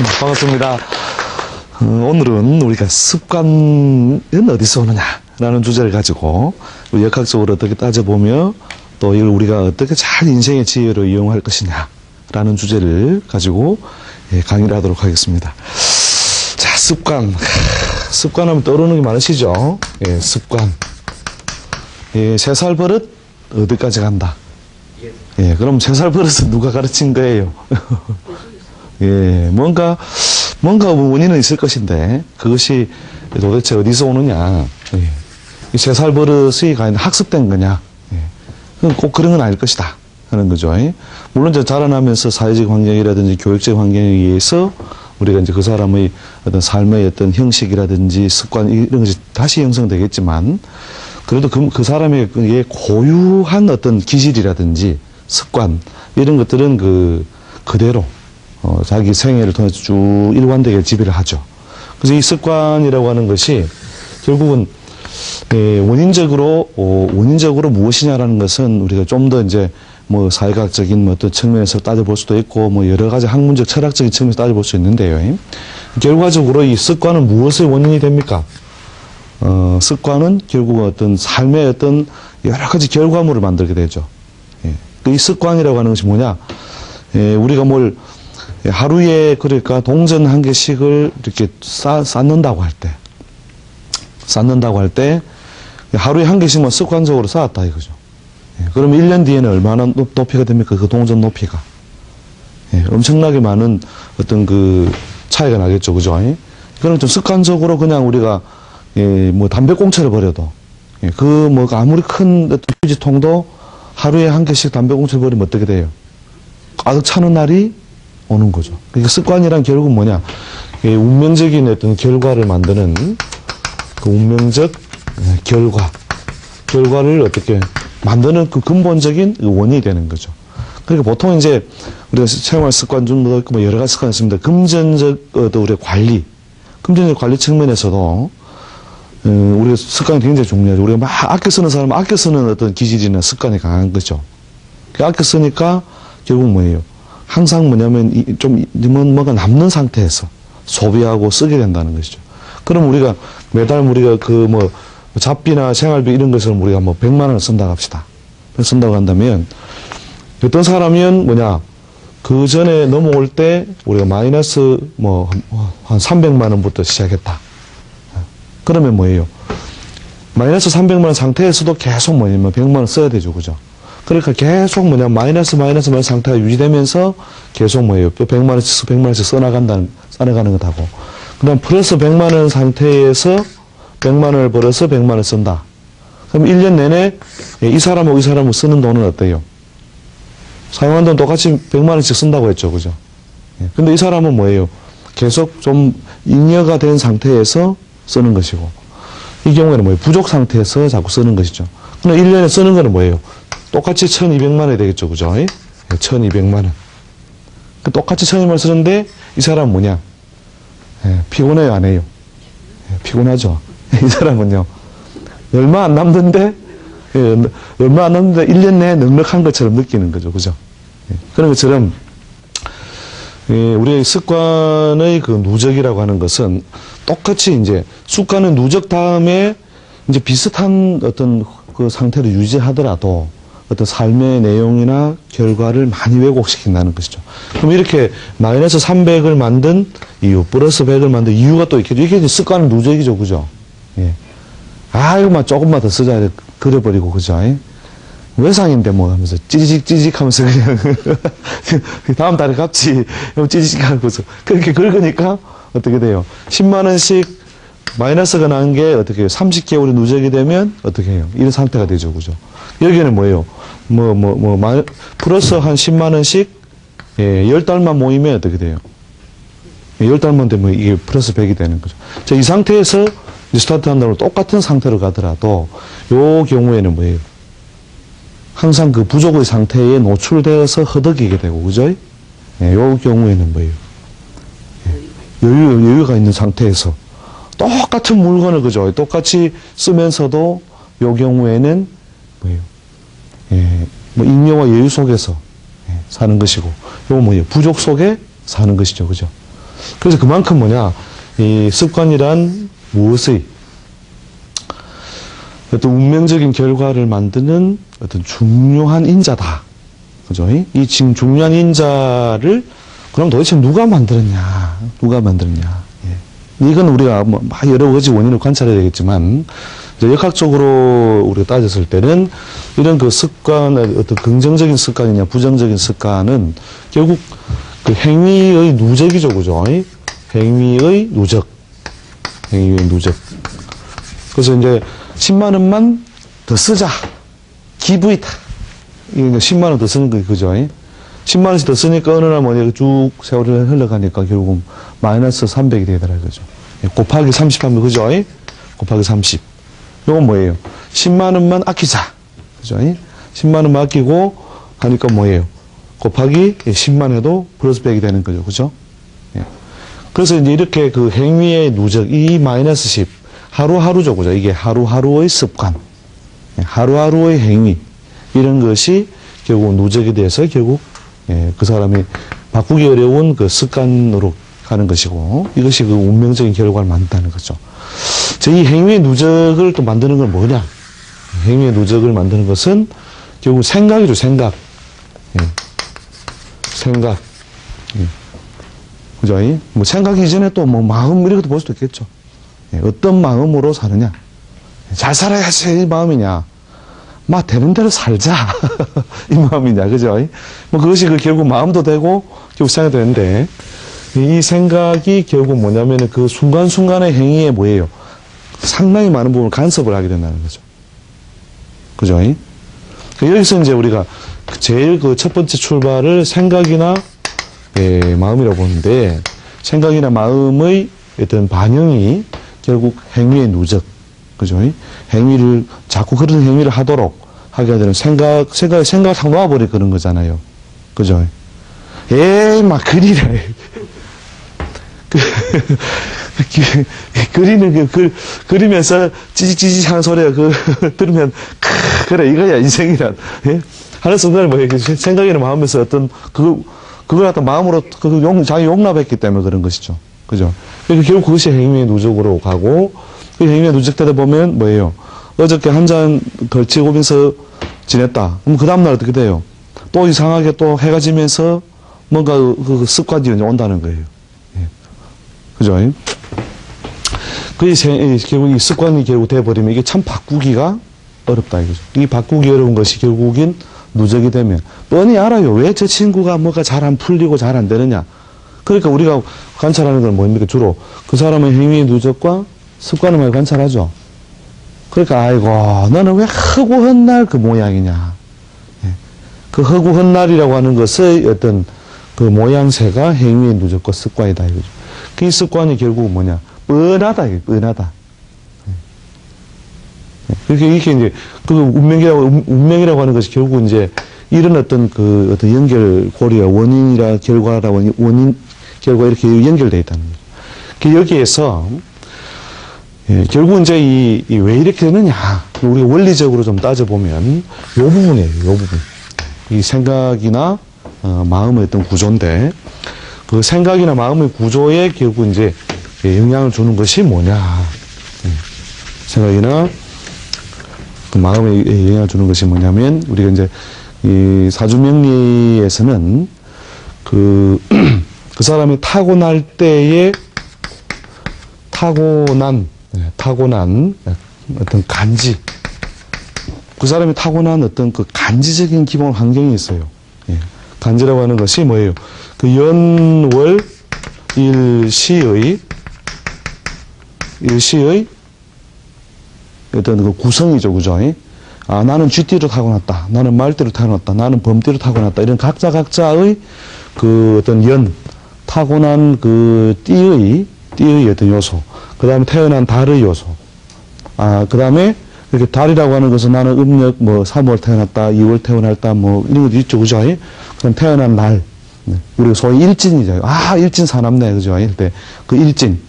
반갑습니다. 오늘은 우리가 습관은 어디서 오느냐라는 주제를 가지고 역학적으로 어떻게 따져보며 또 이걸 우리가 어떻게 잘 인생의 지혜로 이용할 것이냐라는 주제를 가지고 강의를 하도록 하겠습니다. 자, 습관. 습관하면 떠오르는 게 많으시죠? 예, 습관. 예, 3살 버릇 어디까지 간다? 예, 그럼 3살 버릇은 누가 가르친 거예요? 예, 뭔가 원인은 있을 것인데, 그것이 도대체 어디서 오느냐. 예. 이 3살 버릇이 과연 학습된 거냐. 예. 꼭 그런 건 아닐 것이다. 하는 거죠. 예. 물론 이제 자라나면서 사회적 환경이라든지 교육적 환경에 의해서 우리가 이제 그 사람의 어떤 삶의 어떤 형식이라든지 습관, 이런 것이 다시 형성되겠지만, 그래도 그 사람의 고유한 어떤 기질이라든지 습관, 이런 것들은 그대로 자기 생애를 통해서 쭉 일관되게 지배를 하죠. 그래서 이 습관이라고 하는 것이 결국은 원인적으로 무엇이냐라는 것은 우리가 좀 더 이제 뭐 사회학적인 어떤 측면에서 따져볼 수도 있고 뭐 여러 가지 학문적 철학적인 측면에서 따져볼 수 있는데요. 결과적으로 이 습관은 무엇의 원인이 됩니까? 습관은 결국 어떤 삶의 어떤 여러 가지 결과물을 만들게 되죠. 예. 이 습관이라고 하는 것이 뭐냐? 우리가 하루에 그러니까 동전 한 개씩을 이렇게 쌓는다고 할 때 하루에 한 개씩만 습관적으로 쌓았다 이거죠. 예, 그러면 1년 뒤에는 얼마나 높이가 됩니까? 그 동전 높이가. 예, 엄청나게 많은 어떤 그 차이가 나겠죠. 그죠? 예? 그럼 좀 습관적으로 그냥 우리가 뭐 담배꽁초를 버려도 아무리 큰 어떤 휴지통도 하루에 한 개씩 담배꽁초를 버리면 어떻게 돼요? 가득 차는 날이 오는 거죠. 그러니까 습관이란 결국은 뭐냐? 운명적인 어떤 결과를 만드는 그 운명적 결과를 어떻게 만드는 그 근본적인 원인이 되는 거죠. 그러니까 보통 이제 우리가 생활 습관 중도 있고 뭐 여러 가지 습관이 있습니다. 금전적 우리의 금전적 관리 측면에서도 우리가 습관이 굉장히 중요하죠. 우리가 막 아껴 쓰는 사람은 아껴 쓰는 어떤 기질이나 습관이 강한 거죠. 아껴 쓰니까 결국 뭐예요? 항상 뭐냐면 뭔가 남는 상태에서 소비하고 쓰게 된다는 것이죠. 그럼 우리가 매달 우리가 잡비나 생활비 이런 것을 우리가 100만 원을 쓴다고 합시다. 쓴다고 한다면 어떤 사람은 그 전에 넘어올 때 우리가 마이너스 한 300만 원부터 시작했다. 그러면 뭐예요? 마이너스 300만 원 상태에서도 계속 100만 원 써야 되죠. 그죠? 그러니까 계속 마이너스 상태가 유지되면서 계속 100만 원씩 써나가는 것하고, 그 다음 플러스 100만 원 상태에서 100만 원을 벌어서 100만 원을 쓴다. 그럼 1년 내내 이 사람하고 쓰는 돈은 어때요? 사용한 돈 똑같이 100만 원씩 쓴다고 했죠. 그죠? 근데 이 사람은 뭐예요? 계속 좀 잉여가 된 상태에서 쓰는 것이고, 이 경우에는 뭐예요? 부족 상태에서 자꾸 쓰는 것이죠. 그럼 1년에 쓰는 거는 뭐예요? 똑같이 1200만 원이 되겠죠. 그죠? 1200만 원. 똑같이 1200만 원 쓰는데 이 사람은 뭐냐? 피곤해요? 안 해요? 피곤하죠. 이 사람은요. 얼마 안 남는데 1년 내에 넉넉한 것처럼 느끼는 거죠. 그죠? 그런 것처럼 우리의 습관의 그 누적이라고 하는 것은 똑같이 이제 습관은 누적 다음에 이제 비슷한 어떤 그 상태를 유지하더라도 어떤 삶의 내용이나 결과를 많이 왜곡시킨다는 것이죠. 그럼 이렇게 마이너스 300을 만든 이유, 플러스 100을 만든 이유가 또 있겠죠. 이게 이제 습관의 누적이죠. 그죠? 예. 이거만 조금만 더 쓰자. 그려버리고, 그죠? 예? 외상인데 하면서 찌직 하면서 그냥 다음 달에 갚지. 찌직 하고서 그렇게 긁으니까 어떻게 돼요? 10만 원씩 마이너스가 난 게 어떻게 해요? 30개월이 누적이 되면 어떻게 해요? 이런 상태가 되죠. 그죠? 여기는 뭐예요? 플러스 한 10만 원씩 10달만 모이면 어떻게 돼요? 10달만 되면 이게 플러스 100이 되는 거죠. 자, 이 상태에서 스타트 한다고 똑같은 상태로 가더라도 요 경우에는 뭐예요? 항상 그 부족의 상태에 노출되어서 허덕이게 되고, 그죠? 요 경우에는 뭐예요? 여유가 있는 상태에서 똑같은 물건을, 그죠? 똑같이 쓰면서도 요 경우에는 뭐예요? 잉여와 여유 속에서 사는 것이고, 요거 뭐예요? 부족 속에 사는 것이죠. 그죠? 그래서 그만큼 뭐냐, 이 습관이란 무엇의 어떤 운명적인 결과를 만드는 어떤 중요한 인자다. 그죠? 이 지금 중요한 인자를 그럼 도대체 누가 만들었냐? 누가 만들었냐? 예. 이건 우리가 뭐 여러 가지 원인을 관찰해야 되겠지만, 이제 역학적으로 우리가 따졌을 때는 이런 그 습관, 어떤 긍정적인 습관이냐, 부정적인 습관은 결국 그 행위의 누적이죠. 그죠? 행위의 누적. 행위의 누적. 그래서 이제 10만 원만 더 쓰자. 기부이다. 이게 10만 원 더 쓰는 거 그죠? 10만 원씩 더 쓰니까 어느 날 뭐냐 쭉 세월이 흘러가니까 결국 마이너스 300이 되더라고요. 그죠? 곱하기 30 하면 그죠? 곱하기 30. 이건 뭐예요? 10만 원만 아끼자. 그죠? 10만 원만 아끼고 하니까 뭐예요? 곱하기 10만 해도 플러스 100이 되는 거죠. 그죠? 그래서 이제 이렇게 그 행위의 누적, 이 마이너스 10. 하루하루죠. 그죠? 이게 하루하루의 습관. 하루하루의 행위. 이런 것이 결국 누적이 돼서 결국 그 사람이 바꾸기 어려운 그 습관으로 가는 것이고 이것이 그 운명적인 결과를 만든다는 거죠. 이 행위의 누적을 또 만드는 건 뭐냐? 행위의 누적을 만드는 것은 결국 생각이죠. 생각. 생각. 그죠? 뭐 생각 이전에 또 뭐 마음 이렇게도 볼 수도 있겠죠. 어떤 마음으로 사느냐? 잘 살아야지 이 마음이냐? 막 되는 대로 살자 이 마음이냐, 그죠? 뭐 그것이 그 결국 마음도 되고 결국 생각도 되는데 이 생각이 결국 뭐냐면은 그 순간순간의 행위에 뭐예요? 상당히 많은 부분을 간섭을 하게 된다는 거죠. 그죠? 여기서 이제 우리가 제일 그 첫 번째 출발을 생각이나 마음이라고 보는데 생각이나 마음의 어떤 반영이 결국 행위의 누적, 그죠? 행위를, 자꾸 그런 행위를 하도록 하게 되는 생각을 탁 놓아버리고 그런 거잖아요. 그죠? 에이, 막 그리래. 그리는 그리면서 찌직찌직 하는 소리가 들으면, 그래, 이거야, 인생이란. 예? 하는 순간에 뭐, 생각이나 마음에서 어떤, 그걸 갖다 마음으로, 자기 용납했기 때문에 그런 것이죠. 그죠? 그러니까 결국 그것이 행위의 누적으로 가고, 그 행위의 누적되다 보면 뭐예요? 어저께 한 잔 걸치고면서 지냈다. 그럼 그 다음날 어떻게 돼요? 또 이상하게 또 해가 지면서 뭔가 그 습관이 온다는 거예요. 예. 그죠? 결국 이 습관이 결국 돼버리면 이게 참 바꾸기가 어렵다 이거죠. 이 바꾸기 어려운 것이 결국엔 누적이 되면 뻔히 알아요. 왜 저 친구가 뭐가 잘 안 풀리고 잘 안 되느냐. 그러니까 우리가 관찰하는 건 뭡니까? 주로 그 사람의 행위의 누적과 습관을 많이 관찰하죠. 그러니까 아이고 너는 왜 허구한 날 그 모양이냐. 예. 그 허구한 날이라고 하는 것의 어떤 그 모양새가 행위의 누적과 습관이다 이거죠. 그 습관이 결국 뭐냐? 뻔하다 이게 뻔하다. 이렇게 이제 그 운명이라고 하는 것이 결국 이제 이런 어떤 그 어떤 연결고리와 원인이라 결과라 원인 결과 이렇게 연결되어 있다는 거죠. 그 여기에서 결국 이제 왜 이렇게 되느냐 우리가 원리적으로 좀 따져보면 요 부분이에요. 요 부분. 이 생각이나 마음의 어떤 구조인데 그 생각이나 마음의 구조에 결국 이제 영향을 주는 것이 뭐냐. 생각이나 그 마음에 영향을 주는 것이 뭐냐면 우리가 이제 이 사주명리에서는 그 사람이 타고날 때에 타고난 어떤 간지 그 사람이 타고난 어떤 그 간지적인 기본 환경이 있어요. 예. 간지라고 하는 것이 뭐예요? 그 연월 일시의 어떤 그 구성이죠, 그죠? 아, 나는 쥐띠로 타고났다. 나는 말띠로 타고났다. 나는 범띠로 타고났다. 이런 각자의 그 어떤 타고난 그 띠의 어떤 요소. 그 다음에 태어난 달의 요소. 아, 그 다음에 이렇게 달이라고 하는 것은 나는 음력 뭐 3월 태어났다, 2월 태어났다, 뭐 이런 것도 있죠, 그죠? 그럼 태어난 날. 우리가 소위 일진이죠. 아, 일진 사납네, 그죠? 이때 그 일진.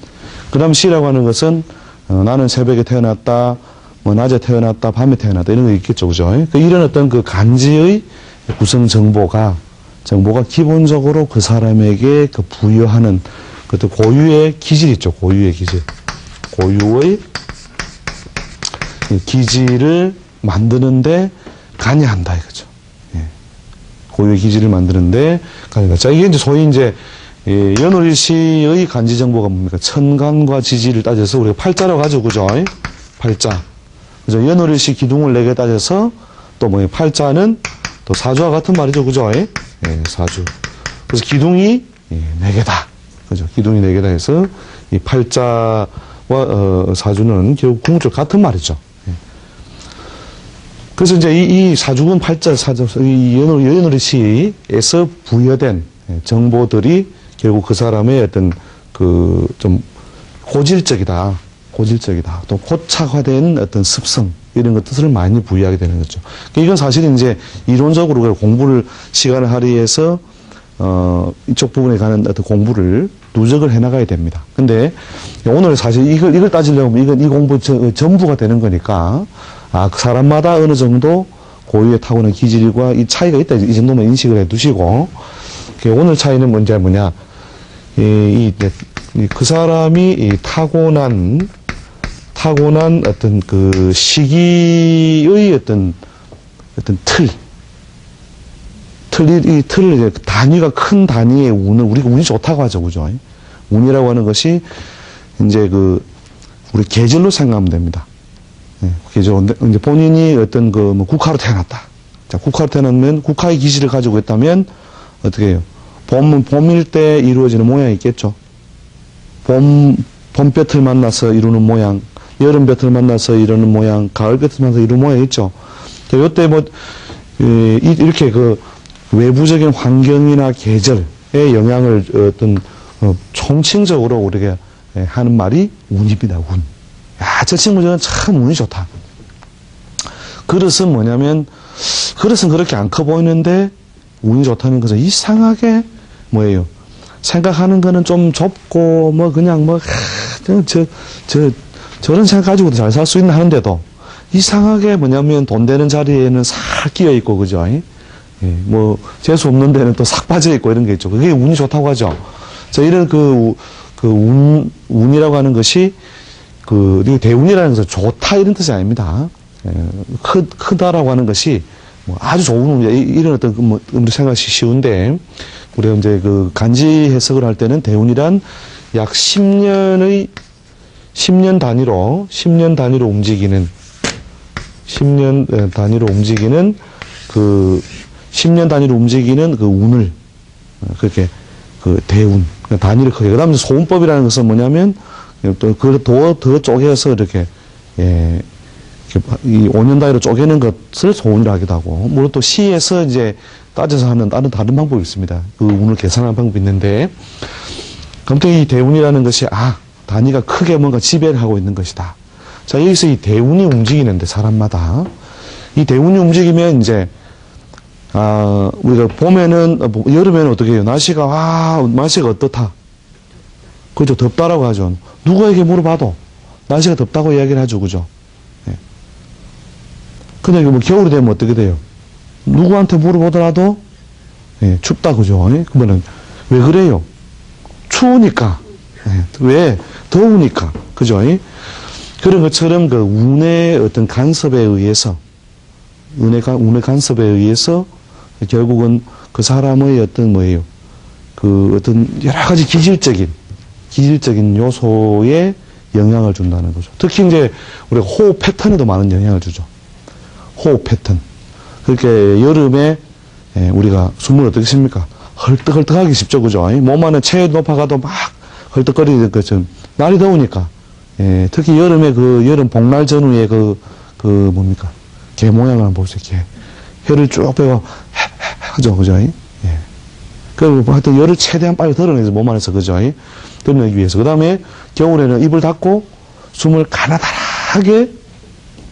그 다음 시라고 하는 것은 나는 새벽에 태어났다, 뭐 낮에 태어났다, 밤에 태어났다 이런 거 있겠죠, 그죠? 이런 어떤 그 간지의 구성 정보가 기본적으로 그 사람에게 그 부여하는 그것도 고유의 기질 있죠. 고유의 기질. 고유의 기질을 만드는데 관여한다 이거죠. 예. 고유의 기질을 만드는데 관여한다. 자, 이게 이제 소위 이제 연호리 씨의 간지 정보가 뭡니까? 천간과 지지를 따져서 우리가 팔자라고 하죠, 그죠? 팔자. 그죠? 연호리 씨 기둥을 4개 따져서 또 뭐 팔자는 또 사주와 같은 말이죠, 그죠? 예, 사주. 그래서 기둥이 4개다. 그죠? 기둥이 4개다 해서 이 팔자와 사주는 결국 궁극적으로 같은 말이죠. 예. 그래서 이제 이 사주군 팔자 사주, 이 연호리 씨에서 부여된 정보들이 결국 그 사람의 어떤 좀 고질적이다. 또 고착화된 어떤 습성 이런 것 뜻을 많이 부여하게 되는 거죠. 이건 사실 이제 이론적으로 공부를 시간을 할애해서 이쪽 부분에 가는 어떤 공부를 누적을 해나가야 됩니다. 근데 오늘 사실 이걸 따지려면 이 공부 전부가 되는 거니까 그 사람마다 어느 정도 고유의 타고난 기질과 이 차이가 있다 이 정도만 인식을 해두시고 오늘 차이는 뭐냐 그 사람이 타고난 어떤 그 시기의 어떤 이 틀을 이제 단위가 큰 단위의 운을 우리가 운이 좋다고 하죠, 그죠? 운이라고 하는 것이 이제 우리 계절로 생각하면 됩니다. 계절 이제 본인이 어떤 뭐 국화로 태어났다. 자, 국화로 태어나면 국화의 기질을 가지고 있다면 어떻게 해요? 봄일 때 이루어지는 모양이 있겠죠. 봄볕을 만나서 이루는 모양, 여름볕을 만나서 이루는 모양, 가을볕을 만나서 이루는 모양이 있죠. 이때 뭐, 이렇게 외부적인 환경이나 계절의 영향을 총칭적으로 우리가 하는 말이 운입니다, 운. 야, 저 친구는 참 운이 좋다. 그릇은 뭐냐면, 그릇은 그렇게 안 커 보이는데, 운이 좋다는 것은 이상하게 뭐예요? 생각하는 거는 좀 좁고, 저런 생각 가지고도 잘 살 수 있나 하는데도, 이상하게 뭐냐면 돈 되는 자리에는 싹 끼어 있고, 그죠? 재수 없는 데는 또 싹 빠져 있고 이런 게 있죠. 그게 운이 좋다고 하죠. 자, 이런 운이라고 하는 것이, 대운이라는 것은 좋다 이런 뜻이 아닙니다. 크다라고 하는 것이, 아주 좋은 운이야. 이런 어떤, 생각이 쉬운데, 우리가 이제 간지 해석을 할 때는 대운이란 약 10년 단위로 움직이는 10년 단위로 움직이는 운을, 그렇게, 대운, 단위를 크게. 그 다음에 소운법이라는 것은 뭐냐면, 더 쪼개서 이렇게, 이 5년 단위로 쪼개는 것을 소운이라고 하기도 하고, 물론 또 시에서 이제 따져서 하는 다른 방법이 있습니다. 그 운을 계산하는 방법이 있는데, 아무튼 이 대운이라는 것이, 단위가 크게 뭔가 지배를 하고 있는 것이다. 자, 여기서 이 대운이 움직이는데, 사람마다. 이 대운이 움직이면 이제, 우리가 봄에는, 여름에는 어떻게 해요? 날씨가 어떻다? 그죠? 덥다라고 하죠. 누구에게 물어봐도 날씨가 덥다고 이야기를 하죠. 그죠? 근데 겨울이 되면 어떻게 돼요? 누구한테 물어보더라도, 춥다. 그죠? 그러면은, 왜 그래요? 추우니까. 왜? 더우니까. 그죠? 그런 것처럼 운의 어떤 간섭에 의해서, 운의 간섭에 의해서 결국은 그 사람의 어떤 어떤 여러 가지 기질적인 요소에 영향을 준다는 거죠. 특히 이제 우리가 호흡 패턴에도 많은 영향을 주죠. 호흡 패턴. 그렇게 여름에 우리가 숨을 어떻게 쉽니까? 헐떡헐떡하기 쉽죠. 그죠? 몸 안에 체온이 높아가도 막 헐떡거리는 것처럼. 날이 더우니까. 특히 여름에 여름 복날 전후에 뭡니까? 개 모양을 한번 보세요. 개. 혀를 쭉 빼고 하죠. 그죠? 그리고 하여튼 열을 최대한 빨리 덜어내서 몸 안에서. 그죠? 덜어내기 위해서. 그 다음에 겨울에는 입을 닫고 숨을 가나다랗게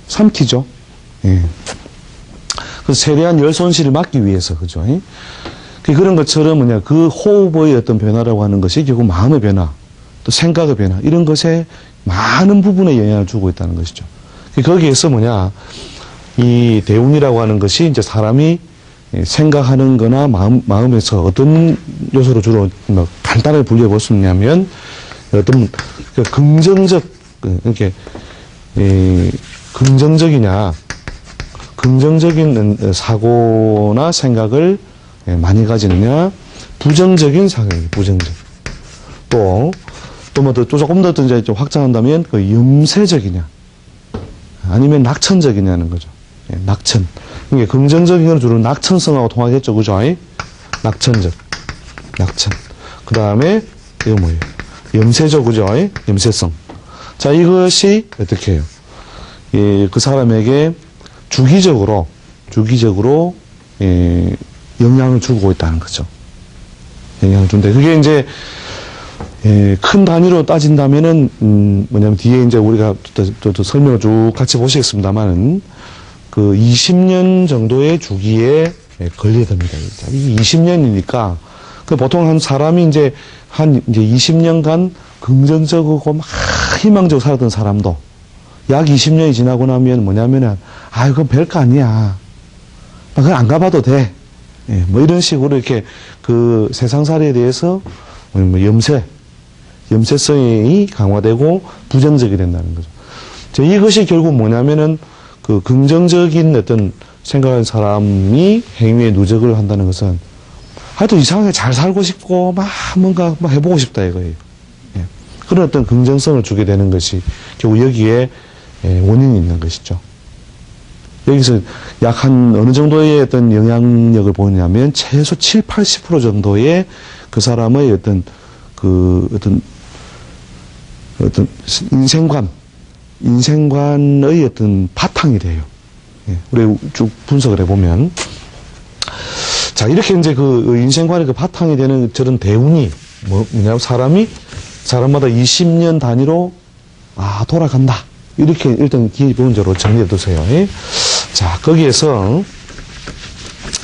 삼키죠. 그래서 최대한 열 손실을 막기 위해서. 그죠? 그런 것처럼 그 호흡의 어떤 변화라고 하는 것이 결국 마음의 변화, 또 생각의 변화, 이런 것에 많은 부분에 영향을 주고 있다는 것이죠. 거기에서 이 대운이라고 하는 것이 이제 사람이 생각하는 거나 마음에서 어떤 요소로 주로 간단하게 분류해 볼 수 있냐면, 어떤, 긍정적, 이렇게, 긍정적이냐, 긍정적인 사고나 생각을 많이 가지느냐, 부정적인 생각이 부정적. 또 뭐 조금 더 이제 좀 확장한다면, 염세적이냐, 아니면 낙천적이냐는 거죠. 낙천. 이게 긍정적인 건 주로 낙천성하고 통하겠죠. 그죠? 낙천적. 낙천. 그 다음에, 이거 뭐예요? 염세적, 그죠? 염세성. 자, 이것이 어떻게 해요? 그 사람에게 주기적으로, 영향을 주고 있다는 거죠. 영향을 준다. 그게 이제, 큰 단위로 따진다면은, 뭐냐면 뒤에 이제 우리가 또 설명을 쭉 같이 보시겠습니다만은, 20년 정도의 주기에 걸려야 됩니다. 이게 20년이니까, 보통 한 사람이 이제 20년간 긍정적이고 막 희망적으로 살았던 사람도 약 20년이 지나고 나면 뭐냐면은, 그건 별거 아니야. 그건 안 가봐도 돼. 뭐 이런 식으로 이렇게 세상살이에 대해서 염세성이 강화되고 부정적이 된다는 거죠. 이것이 결국 뭐냐면은 긍정적인 어떤 생각하는 사람이 행위에 누적을 한다는 것은 하여튼 이상하게 잘 살고 싶고 뭔가 해보고 싶다 이거예요. 그런 어떤 긍정성을 주게 되는 것이 결국 여기에 원인이 있는 것이죠. 여기서 약 한 어느 정도의 어떤 영향력을 보이냐면 최소 7, 80% 정도의 그 사람의 어떤 인생관의 어떤 바탕이 돼요. 우리 쭉 분석을 해보면. 자, 이렇게 이제 인생관의 바탕이 되는 저런 대운이 뭐냐면 사람마다 20년 단위로, 돌아간다. 이렇게 일단 기본적으로 정리해 두세요. 자, 거기에서,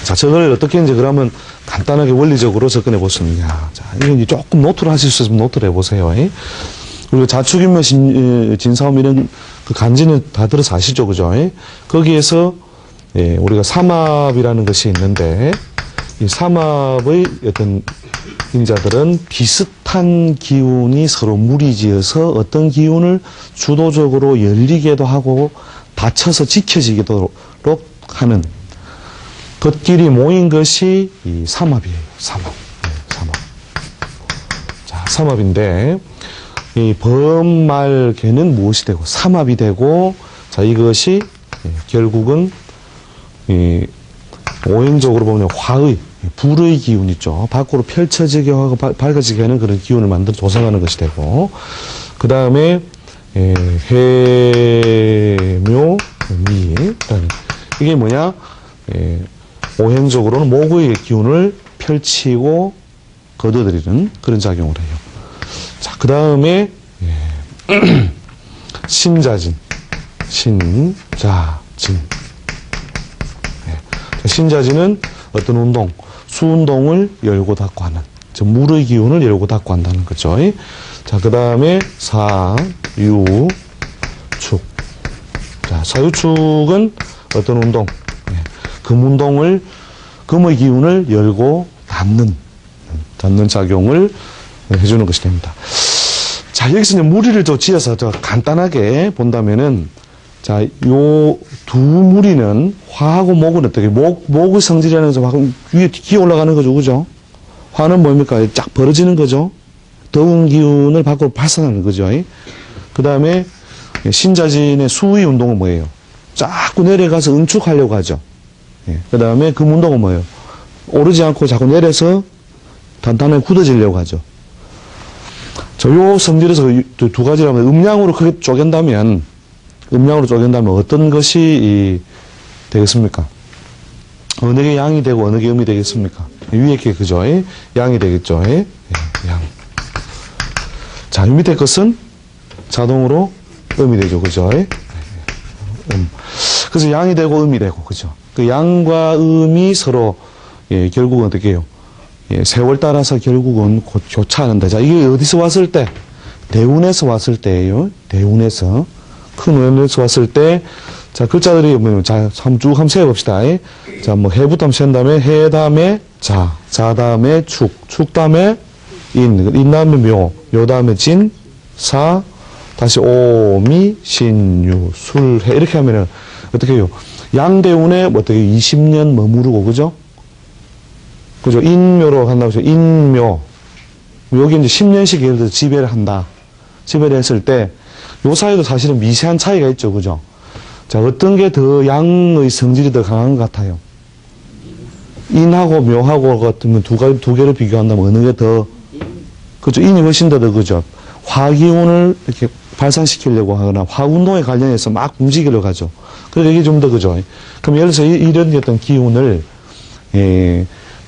자, 저걸 어떻게 이제 그러면 간단하게 원리적으로 접근해 보시느냐. 자, 이건 이제 조금 노트를 하실 수 있으면 노트를 해보세요. 우리가 자축인묘 진사오미 이런 간지는 다 들어서 아시죠? 그죠? 거기에서, 우리가 삼합이라는 것이 있는데, 이 삼합의 어떤 인자들은 비슷한 기운이 서로 무리지어서 어떤 기운을 주도적으로 열리게도 하고 닫혀서 지켜지도록 하는 것끼리 모인 것이 이 삼합이에요. 삼합. 자, 삼합인데 이 범말계는 무엇이 되고 삼합이 되고, 자, 이것이 결국은 오행적으로 보면 화의, 불의 기운 있죠. 밖으로 펼쳐지게 하고 밝아지게 하는 그런 기운을 만들어 조성하는 것이 되고, 그 다음에 해묘, 미. 이게 뭐냐? 오행적으로는 목의 기운을 펼치고 거둬들이는 그런 작용을 해요. 자, 그 다음에 신자진. 신자진은 어떤 운동, 수운동을 열고 닫고 하는, 물의 기운을 열고 닫고 한다는 거죠. 자, 그 다음에 사유축. 자, 사유축은 어떤 운동, 금의 기운을 열고 닫는 작용을 해주는 것이 됩니다. 자, 여기서 이제 무리를 또 지어서 간단하게 본다면은, 자, 요 두 무리는 화하고 목은 어떻게, 목의 성질이라는 것은 위에 기어 올라가는 거죠. 그죠? 화는 뭡니까? 쫙 벌어지는 거죠. 더운 기운을 밖으로 발산하는 거죠. 그 다음에 신자진의 수의 운동은 뭐예요? 자꾸 내려가서 응축하려고 하죠. 그 다음에 그 운동은 뭐예요? 오르지 않고 자꾸 내려서 단단하게 굳어지려고 하죠. 요 성질에서 두 가지라면 음양으로 크게 쪼갠다면 어떤 것이 되겠습니까? 어느 게 양이 되고 어느 게 음이 되겠습니까? 위에 게 그죠? 양이 되겠죠? 양. 자, 밑에 것은 자동으로 음이 되죠. 그죠? 그래서 양이 되고 음이 되고, 그죠? 그 양과 음이 서로, 결국은 어떻게 해요? 세월 따라서 결국은 교차하는데, 자, 이게 어디서 왔을 때? 대운에서 왔을 때예요. 대운에서. 큰 운에서 왔을 때, 자, 글자들이 뭐냐면, 자, 한번 세어봅시다. 자, 해부터 한번 세운 다음에, 해 다음에 자 다음에 축 다음에 인 다음에 묘, 요 다음에 진, 사, 다시 오, 미, 신, 유, 술, 해. 이렇게 하면은, 어떻게 해요? 양대운에 뭐 어떻게 20년 머무르고, 그죠? 그죠? 인묘로 한다고 해서, 인묘. 여기 이제 10년씩 예를 들어서 지배를 한다. 지배를 했을 때, 요 사이도 사실은 미세한 차이가 있죠, 그죠? 자, 어떤 게 더 양의 성질이 더 강한 것 같아요? 인하고 묘하고 같으면 두 개를 비교한다면 어느 게 더, 그죠? 인이 훨씬 더, 그죠? 화기운을 이렇게 발산시키려고 하거나 화운동에 관련해서 막 움직이려고 하죠. 그래서 이게 좀 더, 그죠? 그럼 예를 들어서 이런 어떤 기운을,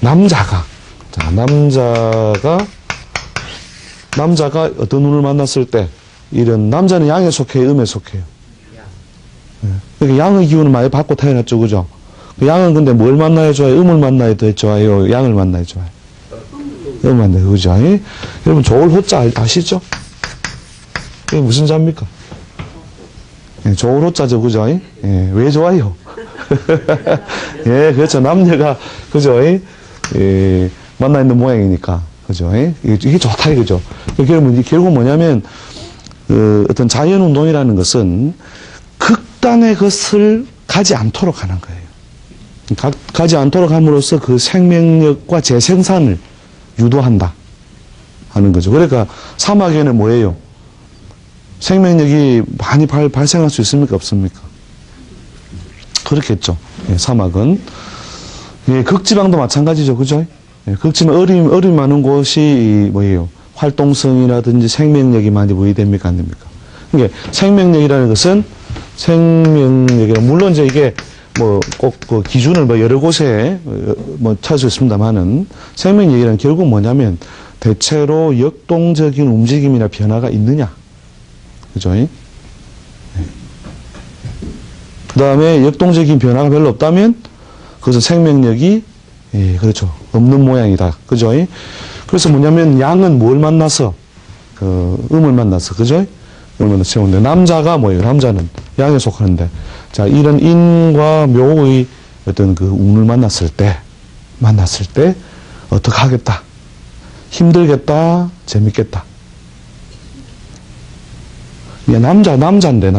남자가 어떤 운을 만났을 때, 이런 남자는 양에 속해요, 음에 속해요? 그러니까 양의 기운을 많이 받고 태어났죠, 그죠? 양은 근데 뭘 만나야 좋아요? 음을 만나야 더 좋아요? 양을 만나야 좋아요? 음을 만나야, 그죠? 여러분, 조울 호자 아시죠? 이게 무슨 자입니까? 조울 호자죠, 그죠? 왜 좋아요? 그렇죠. 남녀가, 그죠? 만나 있는 모양이니까, 그죠? 이게 좋다, 이거죠. 결국 뭐냐면, 어떤 자연운동이라는 것은 극단의 것을 가지 않도록 하는 거예요. 가지 않도록 함으로써 그 생명력과 재생산을 유도한다 하는 거죠. 그러니까 사막에는 뭐예요? 생명력이 많이 발생할 수 있습니까? 없습니까? 그렇겠죠. 사막은. 극지방도 마찬가지죠. 그죠? 극지방 얼음 많은 곳이 뭐예요? 활동성이라든지 생명력이 많이 부여됩니까? 안 됩니까? 그러니까 생명력이라는 것은 물론 이제 이게 뭐 꼭 그 기준을 뭐 여러 곳에 뭐 찾을 수 있습니다만은 생명력이란 결국 뭐냐면 대체로 역동적인 움직임이나 변화가 있느냐. 그죠? 그 다음에 역동적인 변화가 별로 없다면 그것은 생명력이 그렇죠. 없는 모양이다. 그죠? 그래서 뭐냐면 양은 뭘 만나서 음을 만나서 그죠? 음을 만나서 채우는데 남자가 뭐예요? 남자는 양에 속하는데 자 이런 인과 묘의 어떤 그 운을 만났을 때 어떻게 하겠다? 힘들겠다? 재밌겠다? 남자인데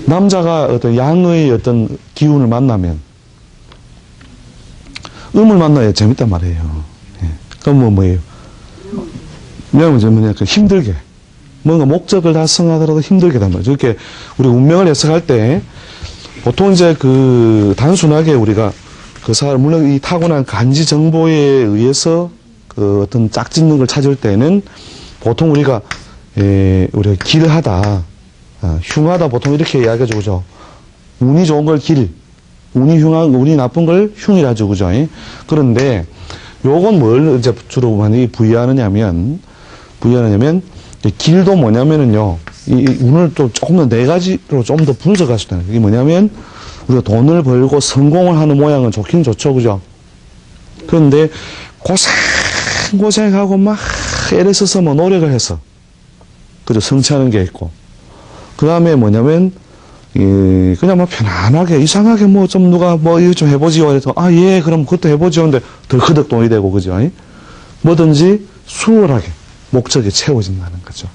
남자가 어떤 양의 어떤 기운을 만나면 음을 만나야 재밌단 말이에요. 그럼 뭐예요? 뭐냐면 힘들게 뭔가 목적을 달성하더라도 힘들게 단 말이죠. 이렇게 우리 운명을 해석할 때 보통 이제 그 단순하게 우리가 그 사람 물론 이 타고난 간지 정보에 의해서 그 어떤 짝짓는 걸 찾을 때는 보통 우리가 길하다, 흉하다 보통 이렇게 이야기하죠, 그죠? 운이 좋은 걸 길, 운이 나쁜 걸 흉이라죠, 그죠? 그런데 요건 뭘 이제 주로 많이 부여하느냐면 길도 뭐냐면은요, 이 운을 또 조금 더 네 가지로 좀 더 분석할 수 있다. 이게 뭐냐면 우리가 돈을 벌고 성공을 하는 모양은 좋긴 좋죠, 그죠? 그런데 고생하고 막 애를 써서 뭐 노력을 해서 그죠? 성취하는 게 있고 그 다음에 뭐냐면 그냥 뭐 편안하게 이상하게 뭐 좀 누가 뭐 이거 좀 해보지요 해서 그럼 그것도 해보지요 근데 덜커덕 돈이 되고 그죠? 뭐든지 수월하게 목적이 채워진다는 거죠.